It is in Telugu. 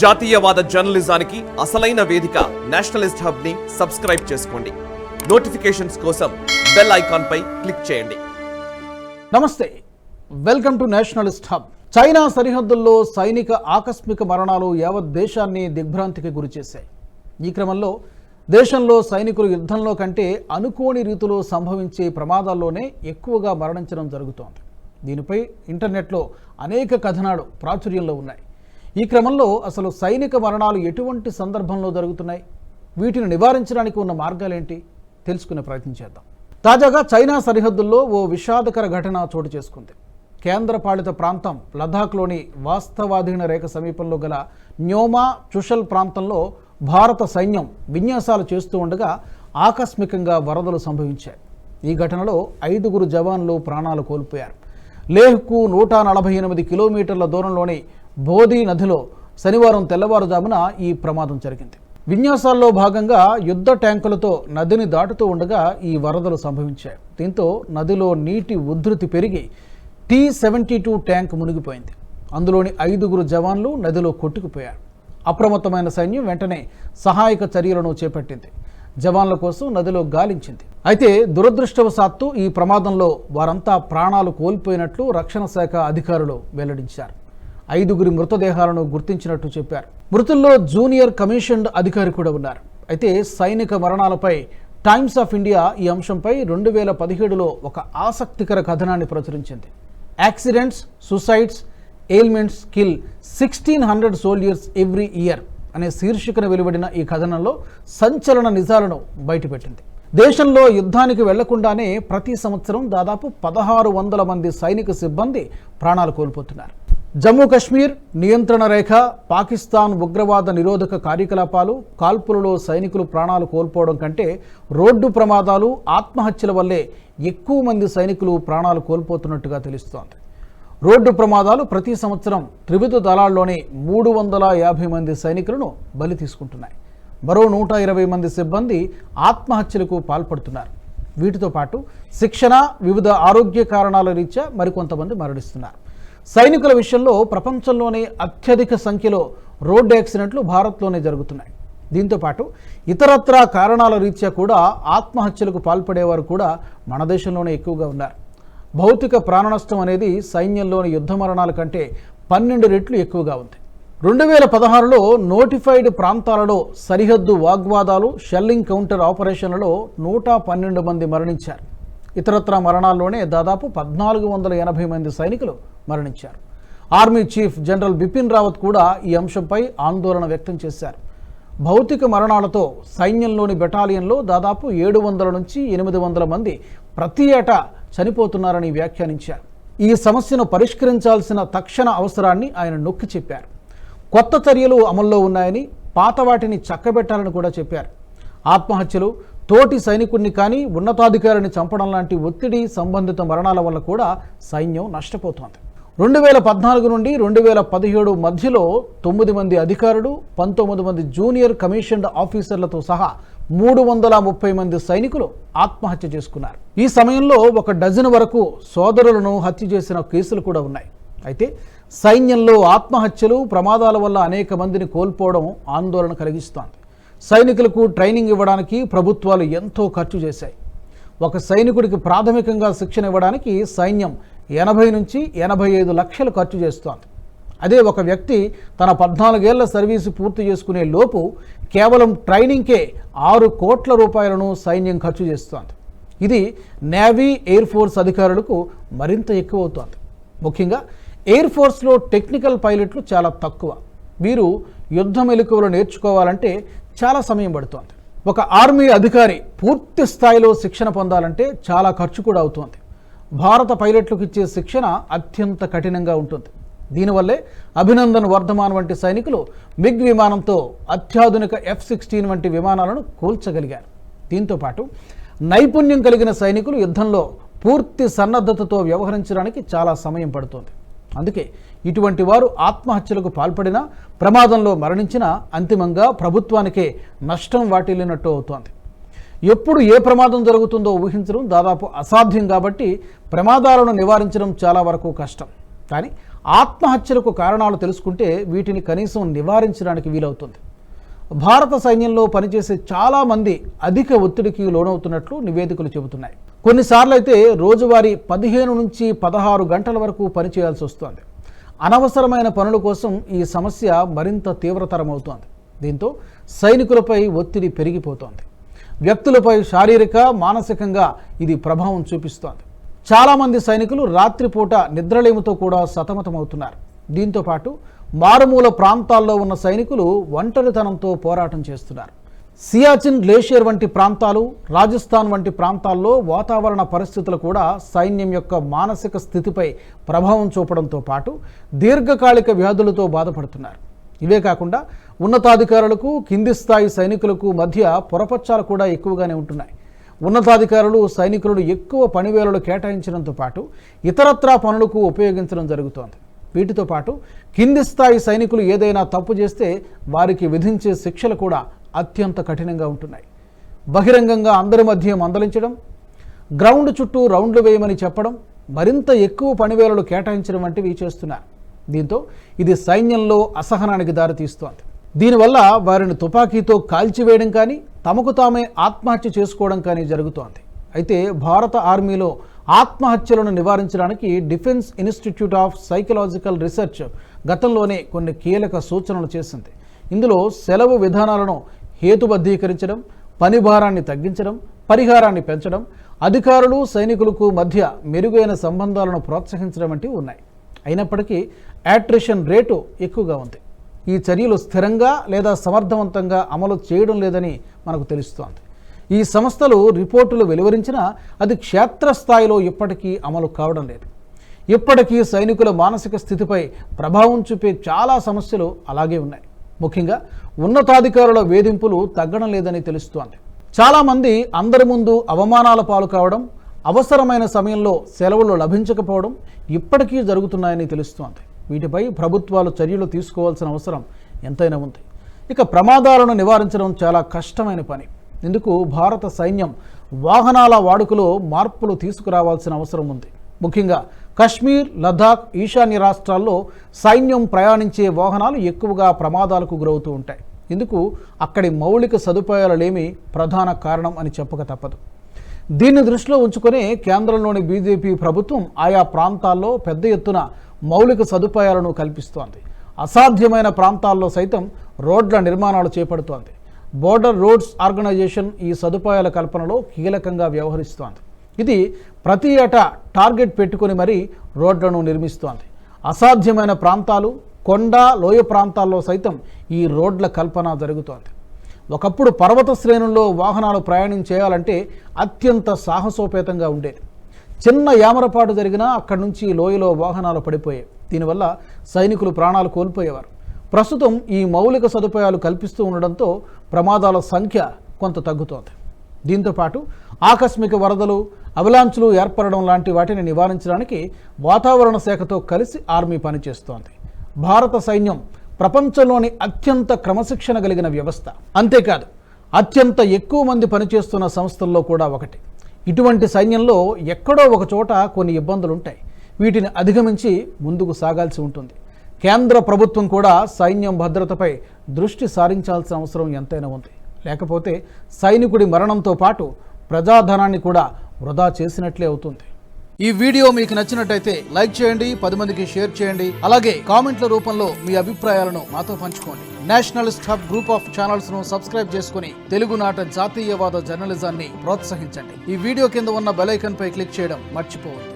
జాతీయవాద జర్నలిజానికి అసలైన వేదిక నేషనలిస్ట్ హబ్ ని సబ్స్క్రైబ్ చేసుకోండి. నోటిఫికేషన్స్ కోసం బెల్ ఐకాన్ పై క్లిక్ చేయండి. నమస్తే, welcome to Nationalist hub. China సరిహద్దుల్లో సైనిక ఆకస్మిక మరణాలు యావత్ దేశాన్ని దిగ్భ్రాంతికి గురిచేశాయి. ఈ క్రమంలో దేశంలో సైనికులు యుద్ధంలో కంటే అనుకోని రీతిలో సంభవించే ప్రమాదాల్లోనే ఎక్కువగా మరణించడం జరుగుతోంది. దీనిపై ఇంటర్నెట్లో అనేక కథనాలు ప్రాచుర్యంలో ఉన్నాయి. ఈ క్రమంలో అసలు సైనిక మరణాలు ఎటువంటి సందర్భంలో జరుగుతున్నాయి, వీటిని నివారించడానికి ఉన్న మార్గాలేంటి తెలుసుకునే ప్రయత్నం చేద్దాం. తాజాగా చైనా సరిహద్దుల్లో ఓ విషాదకర ఘటన చోటు చేసుకుంది. కేంద్రపాలిత ప్రాంతం లద్దాఖ్లోని వాస్తవాధీన రేఖ సమీపంలో గల న్యోమా చుషల్ ప్రాంతంలో భారత సైన్యం విన్యాసాలు చేస్తూ ఉండగా ఆకస్మికంగా వరదలు సంభవించాయి. ఈ ఘటనలో 5 జవాన్లు ప్రాణాలు కోల్పోయారు. లేహ్కు 148 కిలోమీటర్ల దూరంలోని బోధి నదిలో శనివారం తెల్లవారుజామున ఈ ప్రమాదం జరిగింది. విన్యాసాల్లో భాగంగా యుద్ధ ట్యాంకులతో నదిని దాటుతూ ఉండగా ఈ వరదలు సంభవించాయి. దీంతో నదిలో నీటి ఉధృతి పెరిగి T-72 ట్యాంక్ మునిగిపోయింది. అందులోని 5 జవాన్లు నదిలో కొట్టుకుపోయారు. అప్రమత్తమైన సైన్యం వెంటనే సహాయక చర్యలను చేపట్టింది. జవాన్ల కోసం నదిలో గాలించింది. అయితే దురదృష్టవశాత్తు ఈ ప్రమాదంలో వారంతా ప్రాణాలు కోల్పోయినట్లు రక్షణ శాఖ అధికారులు వెల్లడించారు. 5 మృతదేహాలను గుర్తించినట్టు చెప్పారు. మృతుల్లో జూనియర్ కమిషన్డ్ అధికారి కూడా ఉన్నారు. అయితే సైనిక మరణాలపై టైమ్స్ ఆఫ్ ఇండియా ఈ అంశంపై 2017లో ఒక ఆసక్తికర కథనాన్ని ప్రచురించింది. Accidents, suicides, ailments kill 1600 soldiers every year అనే శీర్షికను వెలువడిన ఈ కథనంలో సంచలన నిజాలను బయటపెట్టింది. దేశంలో యుద్ధానికి వెళ్లకుండానే ప్రతి సంవత్సరం దాదాపు 1600 మంది సైనిక సిబ్బంది ప్రాణాలు కోల్పోతున్నారు. జమ్మూ కశ్మీర్ నియంత్రణ రేఖ, పాకిస్తాన్ ఉగ్రవాద నిరోధక కార్యకలాపాలు, కాల్పులలో సైనికులు ప్రాణాలు కోల్పోవడం కంటే రోడ్డు ప్రమాదాలు, ఆత్మహత్యల వల్లే ఎక్కువ మంది సైనికులు ప్రాణాలు కోల్పోతున్నట్టుగా తెలుస్తోంది. రోడ్డు ప్రమాదాలు ప్రతి సంవత్సరం త్రివిధ దళాల్లోని 350 మంది సైనికులను బలి తీసుకుంటున్నాయి. మరో 120 మంది సిబ్బంది ఆత్మహత్యలకు పాల్పడుతున్నారు. వీటితో పాటు శిక్షణ, వివిధ ఆరోగ్య కారణాల రీత్యా మరికొంతమంది మరణిస్తున్నారు. సైనికుల విషయంలో ప్రపంచంలోనే అత్యధిక సంఖ్యలో రోడ్డు యాక్సిడెంట్లు భారత్లోనే జరుగుతున్నాయి. దీంతోపాటు ఇతరత్రా కారణాల రీత్యా కూడా ఆత్మహత్యలకు పాల్పడేవారు కూడా మన దేశంలోనే ఎక్కువగా ఉన్నారు. భౌతిక ప్రాణనష్టం అనేది సైన్యంలోని యుద్ధ మరణాల కంటే 12 రెట్లు ఎక్కువగా ఉంది. 2016లో నోటిఫైడ్ ప్రాంతాలలో సరిహద్దు వాగ్వాదాలు, షెల్లింగ్ కౌంటర్ ఆపరేషన్లలో 112 మంది మరణించారు. ఇతరత్రా మరణాల్లోనే దాదాపు 1480 మంది సైనికులు మరణించారు. Army chief general Bipin Rawat కూడా ఈ అంశంపై ఆందోళన వ్యక్తం చేశారు. భౌతిక మరణాలతో సైన్యంలోని బెటాలియన్లో దాదాపు 700 నుంచి 800 మంది ప్రతి ఏటా చనిపోతున్నారని వ్యాఖ్యానించారు. ఈ సమస్యను పరిష్కరించాల్సిన తక్షణ అవసరాన్ని ఆయన నొక్కి చెప్పారు. కొత్త చర్యలు అమల్లో ఉన్నాయని, పాత వాటిని చక్కబెట్టాలని కూడా చెప్పారు. ఆత్మహత్యలు, తోటి సైనికుడిని కానీ ఉన్నతాధికారిని చంపడం లాంటి ఒత్తిడి సంబంధిత మరణాల వల్ల కూడా సైన్యం నష్టపోతోంది. 2014 నుండి 2017 మధ్యలో 9 మంది అధికారులు, 19 మంది జూనియర్ కమిషన్డ్ ఆఫీసర్లతో సహా 330 మంది సైనికులు ఆత్మహత్య చేసుకున్నారు. ఈ సమయంలో 1 డజన్ వరకు సోదరులను హత్య చేసిన కేసులు కూడా ఉన్నాయి. అయితే సైన్యంలో ఆత్మహత్యలు, ప్రమాదాల వల్ల అనేక మందిని కోల్పోవడం ఆందోళన కలిగిస్తోంది. సైనికులకు ట్రైనింగ్ ఇవ్వడానికి ప్రభుత్వాలు ఎంతో ఖర్చు చేశాయి. ఒక సైనికుడికి ప్రాథమికంగా శిక్షణ ఇవ్వడానికి సైన్యం 80 నుంచి 85 లక్షలు ఖర్చు చేస్తోంది. అదే ఒక వ్యక్తి తన 14 ఏళ్ల సర్వీసు పూర్తి చేసుకునే లోపు కేవలం ట్రైనింగ్కే 6 కోట్ల రూపాయలను సైన్యం ఖర్చు చేస్తోంది. ఇది నేవీ, ఎయిర్ ఫోర్స్ అధికారులకు మరింత ఎక్కువ అవుతోంది. ముఖ్యంగా ఎయిర్ ఫోర్స్లో టెక్నికల్ పైలట్లు చాలా తక్కువ. వీరు యుద్ధ మెలకువలు నేర్చుకోవాలంటే చాలా సమయం పడుతోంది. ఒక ఆర్మీ అధికారి పూర్తి స్థాయిలో శిక్షణ పొందాలంటే చాలా ఖర్చు కూడా అవుతోంది. భారత పైలట్లకు ఇచ్చే శిక్షణ అత్యంత కఠినంగా ఉంటుంది. దీనివల్లే అభినందన్ వర్ధమాన్ వంటి సైనికులు మిగ్ విమానంతో అత్యాధునిక F-16 వంటి విమానాలను కూల్చగలిగారు. దీంతోపాటు నైపుణ్యం కలిగిన సైనికులు యుద్ధంలో పూర్తి సన్నద్ధతతో వ్యవహరించడానికి చాలా సమయం పడుతోంది. అందుకే ఇటువంటి వారు ఆత్మహత్యలకు పాల్పడినా, ప్రమాదంలో మరణించినా అంతిమంగా ప్రభుత్వానికే నష్టం వాటిల్లినట్టు అవుతోంది. ఎప్పుడు ఏ ప్రమాదం జరుగుతుందో ఊహించడం దాదాపు అసాధ్యం కాబట్టి ప్రమాదాలను నివారించడం చాలా వరకు కష్టం. కానీ ఆత్మహత్యలకు కారణాలు తెలుసుకుంటే వీటిని కనీసం నివారించడానికి వీలవుతుంది. భారత సైన్యంలో పనిచేసే చాలామంది అధిక ఒత్తిడికి లోనవుతున్నట్లు నివేదికలు చెబుతున్నాయి. కొన్నిసార్లు అయితే రోజువారీ 15 నుంచి 16 గంటల వరకు పనిచేయాల్సి వస్తుంది. అనవసరమైన పనుల కోసం ఈ సమస్య మరింత తీవ్రతరమవుతోంది. దీంతో సైనికులపై ఒత్తిడి పెరిగిపోతోంది. వ్యక్తులపై శారీరక, మానసికంగా ఇది ప్రభావం చూపిస్తోంది. చాలామంది సైనికులు రాత్రిపూట నిద్రలేమితో కూడా సతమతమవుతున్నారు. దీంతో పాటు మారుమూల ప్రాంతాల్లో ఉన్న సైనికులు ఒంటరితనంతో పోరాటం చేస్తున్నారు. సియాచిన్ గ్లేషియర్ వంటి ప్రాంతాలు, రాజస్థాన్ వంటి ప్రాంతాల్లో వాతావరణ పరిస్థితులు కూడా సైన్యం యొక్క మానసిక స్థితిపై ప్రభావం చూపడంతో పాటు దీర్ఘకాలిక వ్యాధులతో బాధపడుతున్నారు. ఇవే కాకుండా ఉన్నతాధికారులకు, కింది స్థాయి సైనికులకు మధ్య పొరపచ్చాలు కూడా ఎక్కువగానే ఉంటున్నాయి. ఉన్నతాధికారులు సైనికులను ఎక్కువ పనివేళలు కేటాయించడంతో పాటు ఇతరత్రా పనులకు ఉపయోగించడం జరుగుతోంది. వీటితో పాటు కింది స్థాయి సైనికులు ఏదైనా తప్పు చేస్తే వారికి విధించే శిక్షలు కూడా అత్యంత కఠినంగా ఉంటున్నాయి. బహిరంగంగా అందరి మధ్య మందలించడం, గ్రౌండ్ చుట్టూ రౌండ్లు వేయమని చెప్పడం, మరింత ఎక్కువ పనివేళలు కేటాయించడం వంటివి చేస్తున్నారు. దీంతో ఇది సైన్యంలో అసహనానికి దారితీస్తోంది. దీనివల్ల వారిని తుపాకీతో కాల్చివేయడం కానీ, తమకు తామే ఆత్మహత్య చేసుకోవడం కానీ జరుగుతోంది. అయితే భారత ఆర్మీలో ఆత్మహత్యలను నివారించడానికి defence institute of psychological research గతంలోనే కొన్ని కీలక సూచనలు చేసింది. ఇందులో సెలవు విధానాలను హేతుబద్ధీకరించడం, పని భారాన్ని తగ్గించడం, పరిహారాన్ని పెంచడం, అధికారులు సైనికులకు మధ్య మెరుగైన సంబంధాలను ప్రోత్సహించడం వంటివి ఉన్నాయి. అయినప్పటికీ అట్రిషన్ రేటు ఎక్కువగా ఉంది. ఈ చర్యలు స్థిరంగా లేదా సమర్థవంతంగా అమలు చేయడం లేదని మనకు తెలుస్తోంది. ఈ సంస్థలు రిపోర్టులు వెలువరించినా అది క్షేత్రస్థాయిలో ఇప్పటికీ అమలు కావడం లేదు. ఇప్పటికీ సైనికుల మానసిక స్థితిపై ప్రభావం చూపే చాలా సమస్యలు అలాగే ఉన్నాయి. ముఖ్యంగా ఉన్నతాధికారుల వేధింపులు తగ్గడం లేదని తెలుస్తోంది. చాలామంది అందరి ముందు అవమానాల పాలు కావడం, అవసరమైన సమయంలో సెలవులు లభించకపోవడం ఇప్పటికీ జరుగుతున్నాయని తెలుస్తోంది. వీటిపై ప్రభుత్వాలు చర్యలు తీసుకోవాల్సిన అవసరం ఎంతైనా ఉంది. ఇక ప్రమాదాలను నివారించడం చాలా కష్టమైన పని. ఇందుకు భారత సైన్యం వాహనాల వాడుకలో మార్పులు తీసుకురావాల్సిన అవసరం ఉంది. ముఖ్యంగా కశ్మీర్, లద్దాఖ్, ఈశాన్య రాష్ట్రాల్లో సైన్యం ప్రయాణించే వాహనాలు ఎక్కువగా ప్రమాదాలకు గురవుతూ ఉంటాయి. ఇందుకు అక్కడి మౌలిక సదుపాయాలు లేమి ప్రధాన కారణం అని చెప్పక తప్పదు. దీన్ని దృష్టిలో ఉంచుకునే కేంద్రంలోని బీజేపీ ప్రభుత్వం ఆయా ప్రాంతాల్లో పెద్ద ఎత్తున మౌలిక సదుపాయాలను కల్పిస్తోంది. అసాధ్యమైన ప్రాంతాల్లో సైతం రోడ్ల నిర్మాణాలు చేపడుతోంది. బోర్డర్ రోడ్స్ ఆర్గనైజేషన్ ఈ సదుపాయాల కల్పనలో కీలకంగా వ్యవహరిస్తోంది. ఇది ప్రతి ఏటా టార్గెట్ పెట్టుకుని మరీ రోడ్లను నిర్మిస్తోంది. అసాధ్యమైన ప్రాంతాలు, కొండ, లోయ ప్రాంతాల్లో సైతం ఈ రోడ్ల కల్పన జరుగుతోంది. ఒకప్పుడు పర్వత శ్రేణుల్లో వాహనాలు ప్రయాణం చేయాలంటే అత్యంత సాహసోపేతంగా ఉండేది. చిన్న యామరపాటు జరిగినా అక్కడి నుంచి లోయలో వాహనాలు పడిపోయాయి. దీనివల్ల సైనికులు ప్రాణాలు కోల్పోయేవారు. ప్రస్తుతం ఈ మౌలిక సదుపాయాలు కల్పిస్తూ ఉండడంతో ప్రమాదాల సంఖ్య కొంత తగ్గుతోంది. దీంతోపాటు ఆకస్మిక వరదలు, అవలాంచులు ఏర్పడడం లాంటి వాటిని నివారించడానికి వాతావరణ శాఖతో కలిసి ఆర్మీ పనిచేస్తోంది. భారత సైన్యం ప్రపంచంలోని అత్యంత క్రమశిక్షణ కలిగిన వ్యవస్థ. అంతేకాదు అత్యంత ఎక్కువ మంది పనిచేస్తున్న సంస్థల్లో కూడా ఒకటి. ఇటువంటి సైన్యంలో ఎక్కడో ఒక చోట కొన్ని ఇబ్బందులుంటాయి. వీటిని అధిగమించి ముందుకు సాగాల్సి ఉంటుంది. కేంద్ర ప్రభుత్వం కూడా సైన్యం భద్రతపై దృష్టి సారించాల్సిన అవసరం ఎంతైనా ఉంది. లేకపోతే సైనికుడి మరణంతో పాటు ప్రజాధనాన్ని కూడా వృధా చేసినట్లే అవుతుంది. ఈ వీడియో మీకు నచ్చినట్టయితే లైక్ చేయండి, 10 మందికి షేర్ చేయండి. అలాగే కామెంట్ల రూపంలో మీ అభిప్రాయాలను మాతో పంచుకోండి. Nationalist hub group of channels ను సబ్స్క్రైబ్ చేసుకుని తెలుగునాట జాతీయవాద జర్నలిజాన్ని ప్రోత్సహించండి. ఈ వీడియో కింద ఉన్న బెల్ ఐకాన్ పై క్లిక్ చేయడం మర్చిపోవద్దు.